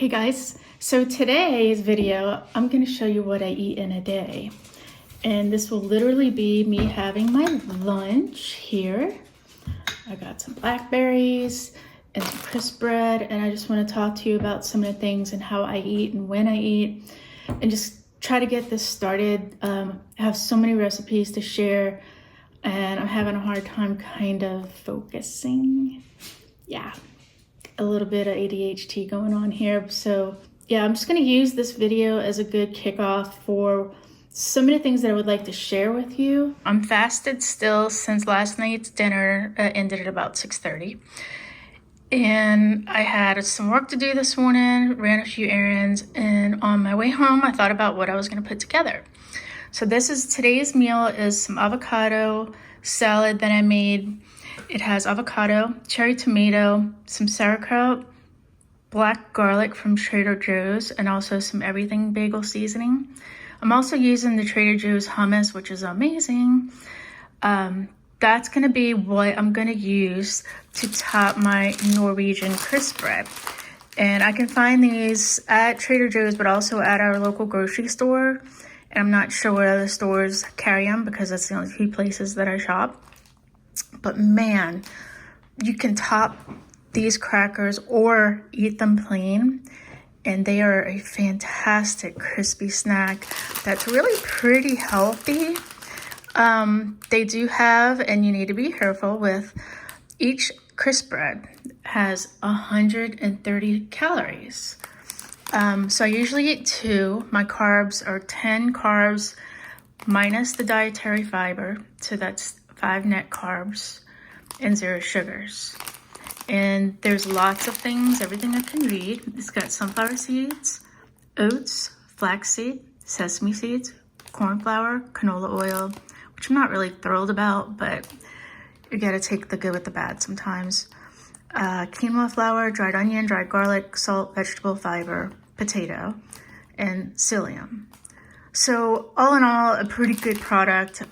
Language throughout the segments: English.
Hey guys, so today's video, I'm going to show you what I eat in a day. And this will literally be me having my lunch here. I got some blackberries and some crisp bread, and I just want to talk to you about some of the things and how I eat and when I eat, and just try to get this started. I have so many recipes to share, and I'm having a hard time kind of focusing. Yeah. A little bit of ADHD going on here. So yeah, I'm just going to use this video as a good kickoff for so many things that I would like to share with you. I'm fasted still since last night's dinner ended at about 6:30. And I had some work to do this morning, ran a few errands, and on my way home, I thought about what I was going to put together. So today's meal is some avocado salad that I made. It has avocado, cherry tomato, some sauerkraut, black garlic from Trader Joe's, and also some everything bagel seasoning. I'm also using the Trader Joe's hummus, which is amazing. That's going to be what I'm going to use to top my Norwegian crisp bread. And I can find these at Trader Joe's, but also at our local grocery store. And I'm not sure what other stores carry them because that's the only few places that I shop. But man, you can top these crackers or eat them plain, and they are a fantastic crispy snack that's really pretty healthy. They do have, and you need to be careful with, each crisp bread has 130 calories. So I usually eat 2. My carbs are 10 carbs minus the dietary fiber, so that's 5 net carbs and 0 sugars. And there's lots of things, everything I can read. It's got sunflower seeds, oats, flaxseed, sesame seeds, corn flour, canola oil, which I'm not really thrilled about, but you gotta take the good with the bad sometimes. Quinoa flour, dried onion, dried garlic, salt, vegetable fiber, potato, and psyllium. So all in all, a pretty good product.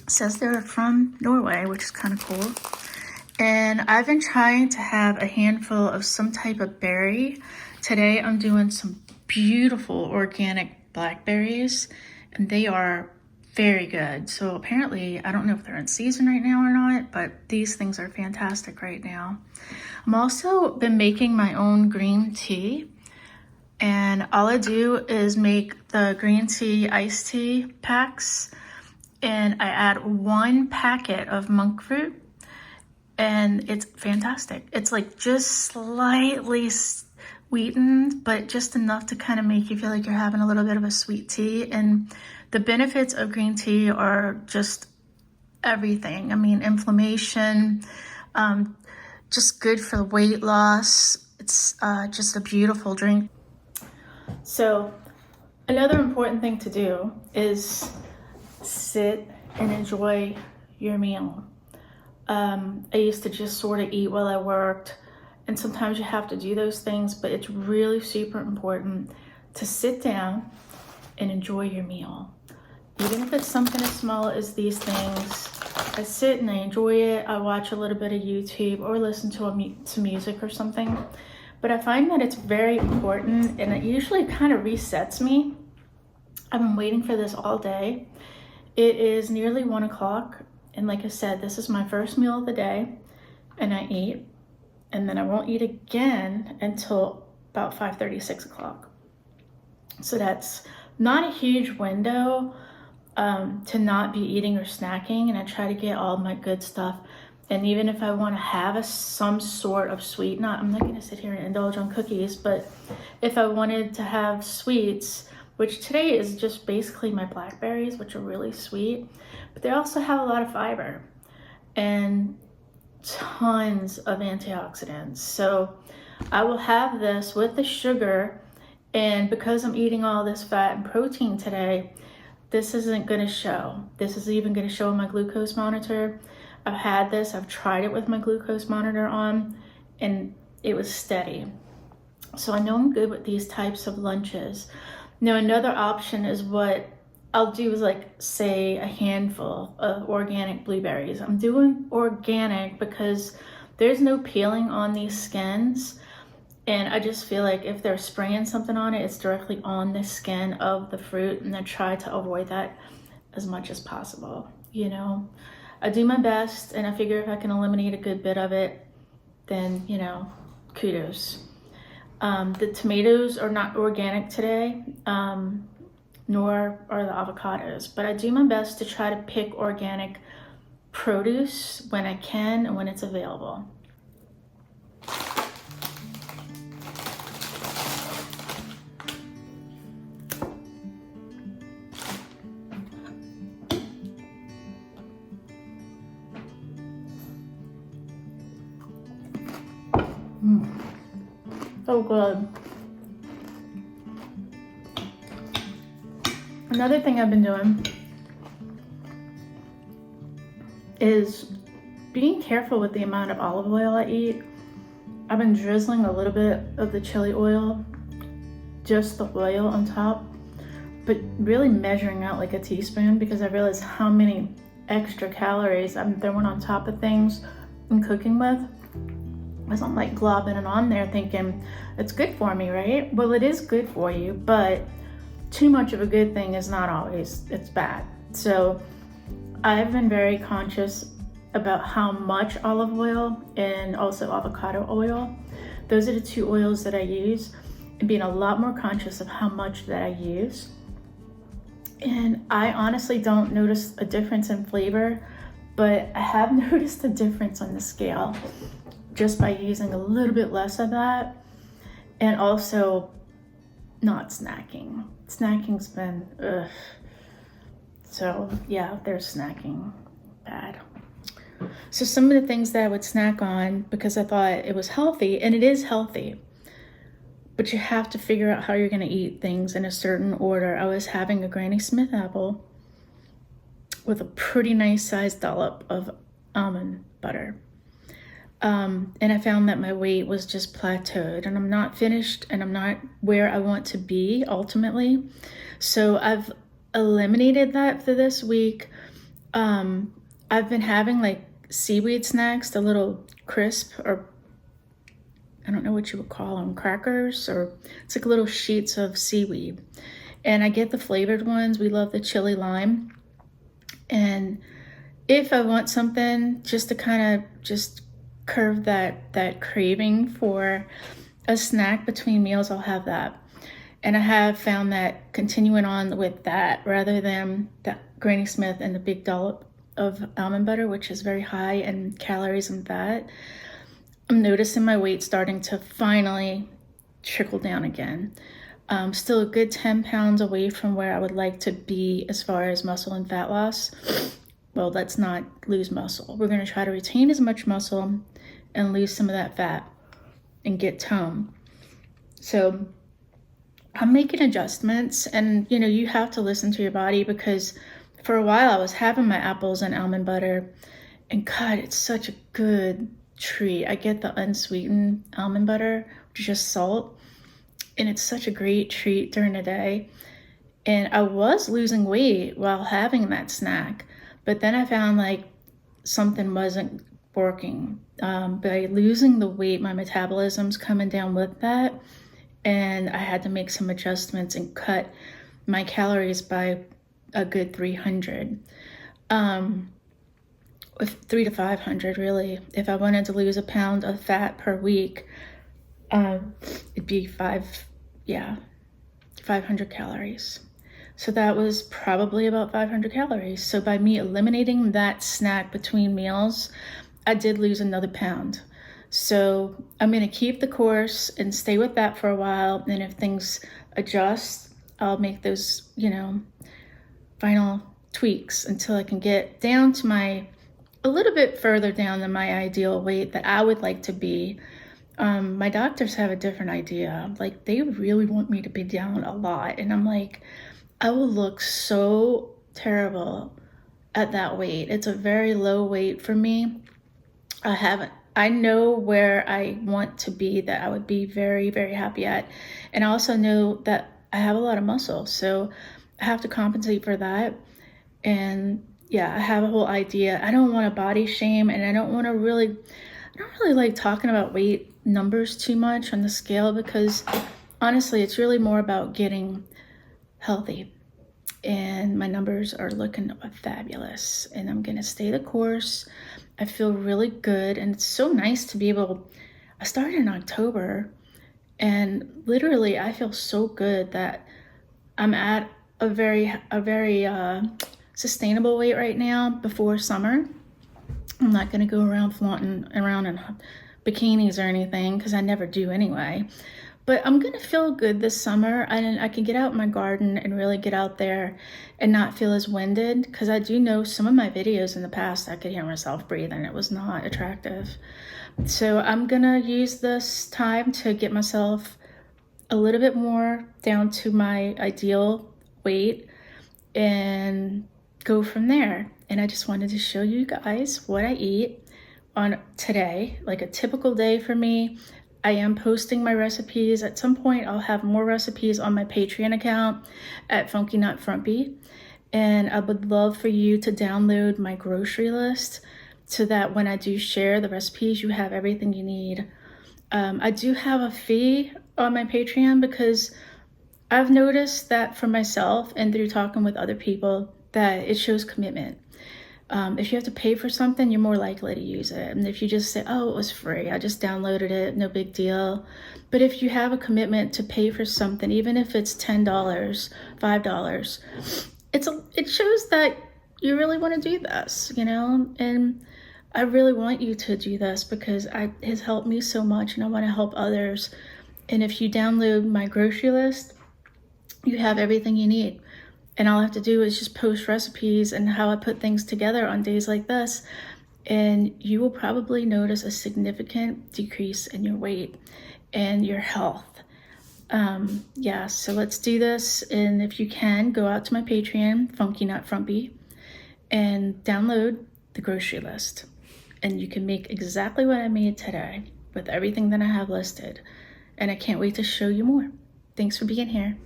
Says they're from Norway, which is kind of cool. And I've been trying to have a handful of some type of berry. Today I'm doing some beautiful organic blackberries, and they are very good. So apparently, I don't know if they're in season right now or not, but these things are fantastic right now. I'm also been making my own green tea. And all I do is make the green tea iced tea packs, and I add 1 packet of monk fruit, and it's fantastic. It's like just slightly sweetened, but just enough to kind of make you feel like you're having a little bit of a sweet tea. And the benefits of green tea are just everything. I mean, inflammation, just good for weight loss. It's just a beautiful drink. So another important thing to do is sit and enjoy your meal. I used to just sort of eat while I worked, and sometimes you have to do those things, but it's really super important to sit down and enjoy your meal. Even if it's something as small as these things, I sit and I enjoy it. I watch a little bit of YouTube or listen to music or something. But I find that it's very important, and it usually kind of resets me. I've been waiting for this all day. It is nearly 1 o'clock, and like I said, this is my first meal of the day, and I eat, and then I won't eat again until about 5:30, 6 o'clock. So that's not a huge window to not be eating or snacking, and I try to get all my good stuff. And even if I want to have some sort of sweet, I'm not going to sit here and indulge on cookies, but if I wanted to have sweets, which today is just basically my blackberries, which are really sweet, but they also have a lot of fiber and tons of antioxidants. So I will have this with the sugar, and because I'm eating all this fat and protein today, this isn't going to show. This is even going to show on my glucose monitor. I've had this, I've tried it with my glucose monitor on, and it was steady. So I know I'm good with these types of lunches. Now, another option is what I'll do is like, say, a handful of organic blueberries. I'm doing organic because there's no peeling on these skins. And I just feel like if they're spraying something on it, it's directly on the skin of the fruit, and I try to avoid that as much as possible. You know, I do my best, and I figure if I can eliminate a good bit of it, then, you know, kudos. The tomatoes are not organic today, nor are the avocados, but I do my best to try to pick organic produce when I can and when it's available. So good. Another thing I've been doing is being careful with the amount of olive oil I eat. I've been drizzling a little bit of the chili oil, just the oil on top, but really measuring out like a teaspoon, because I realize how many extra calories I'm throwing on top of things I'm cooking with. As I'm like globbing it on there thinking it's good for me, right? Well, it is good for you, but too much of a good thing is not always, it's bad. So I've been very conscious about how much olive oil and also avocado oil. Those are the two oils that I use, and being a lot more conscious of how much that I use. And I honestly don't notice a difference in flavor, but I have noticed a difference on the scale just by using a little bit less of that, and also not snacking. Snacking's been, ugh. So yeah, there's snacking, bad. So some of the things that I would snack on because I thought it was healthy, and it is healthy, but you have to figure out how you're gonna eat things in a certain order. I was having a Granny Smith apple with a pretty nice sized dollop of almond butter. And I found that my weight was just plateaued, and I'm not finished, and I'm not where I want to be ultimately. So I've eliminated that for this week. I've been having like seaweed snacks, the little crisp, or I don't know what you would call them, crackers, or it's like little sheets of seaweed. And I get the flavored ones. We love the chili lime. And if I want something just to kind of just curve that craving for a snack between meals, I'll have that. And I have found that continuing on with that rather than that Granny Smith and the big dollop of almond butter, which is very high in calories and fat, I'm noticing my weight starting to finally trickle down again. Still a good 10 pounds away from where I would like to be as far as muscle and fat loss. Well, let's not lose muscle. We're going to try to retain as much muscle and lose some of that fat and get tone. So I'm making adjustments, and you know, you have to listen to your body, because for a while I was having my apples and almond butter, and God, it's such a good treat. I get the unsweetened almond butter, which is just salt, and it's such a great treat during the day. And I was losing weight while having that snack, but then I found like something wasn't working. By losing the weight, my metabolism's coming down with that, and I had to make some adjustments and cut my calories by a good 300, with 300 to 500 really. If I wanted to lose a pound of fat per week, it'd be 500 calories. So that was probably about 500 calories. So by me eliminating that snack between meals, I did lose another pound. So I'm going to keep the course and stay with that for a while. And if things adjust, I'll make those, final tweaks until I can get down to a little bit further down than my ideal weight that I would like to be. My doctors have a different idea. Like, they really want me to be down a lot. And I'm like, I will look so terrible at that weight. It's a very low weight for me. I know where I want to be, that I would be very, very happy at. And I also know that I have a lot of muscle, so I have to compensate for that. And yeah, I have a whole idea. I don't want to body shame, and I don't really like talking about weight numbers too much on the scale, because honestly, it's really more about getting healthy. And my numbers are looking fabulous, and I'm gonna stay the course. I feel really good, and it's so nice to be able, I started in October, and literally I feel so good that I'm at a very sustainable weight right now before summer. I'm not gonna go around flaunting around in bikinis or anything, because I never do anyway. But I'm gonna feel good this summer, and I can get out in my garden and really get out there and not feel as winded, because I do know some of my videos in the past I could hear myself breathe and it was not attractive. So I'm gonna use this time to get myself a little bit more down to my ideal weight and go from there. And I just wanted to show you guys what I eat on today, like a typical day for me. I am posting my recipes. At some point, I'll have more recipes on my Patreon account at Funky Not Frumpy. And I would love for you to download my grocery list so that when I do share the recipes, you have everything you need. I do have a fee on my Patreon, because I've noticed that for myself and through talking with other people that it shows commitment. If you have to pay for something, you're more likely to use it. And if you just say, oh, it was free, I just downloaded it, no big deal. But if you have a commitment to pay for something, even if it's $10, $5, it shows that you really want to do this, you know? And I really want you to do this, because it has helped me so much, and I want to help others. And if you download my grocery list, you have everything you need. And all I have to do is just post recipes and how I put things together on days like this. And you will probably notice a significant decrease in your weight and your health. Yeah, so let's do this. And if you can, go out to my Patreon, Funky Not Frumpy, and download the grocery list. And you can make exactly what I made today with everything that I have listed. And I can't wait to show you more. Thanks for being here.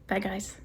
Bye, guys.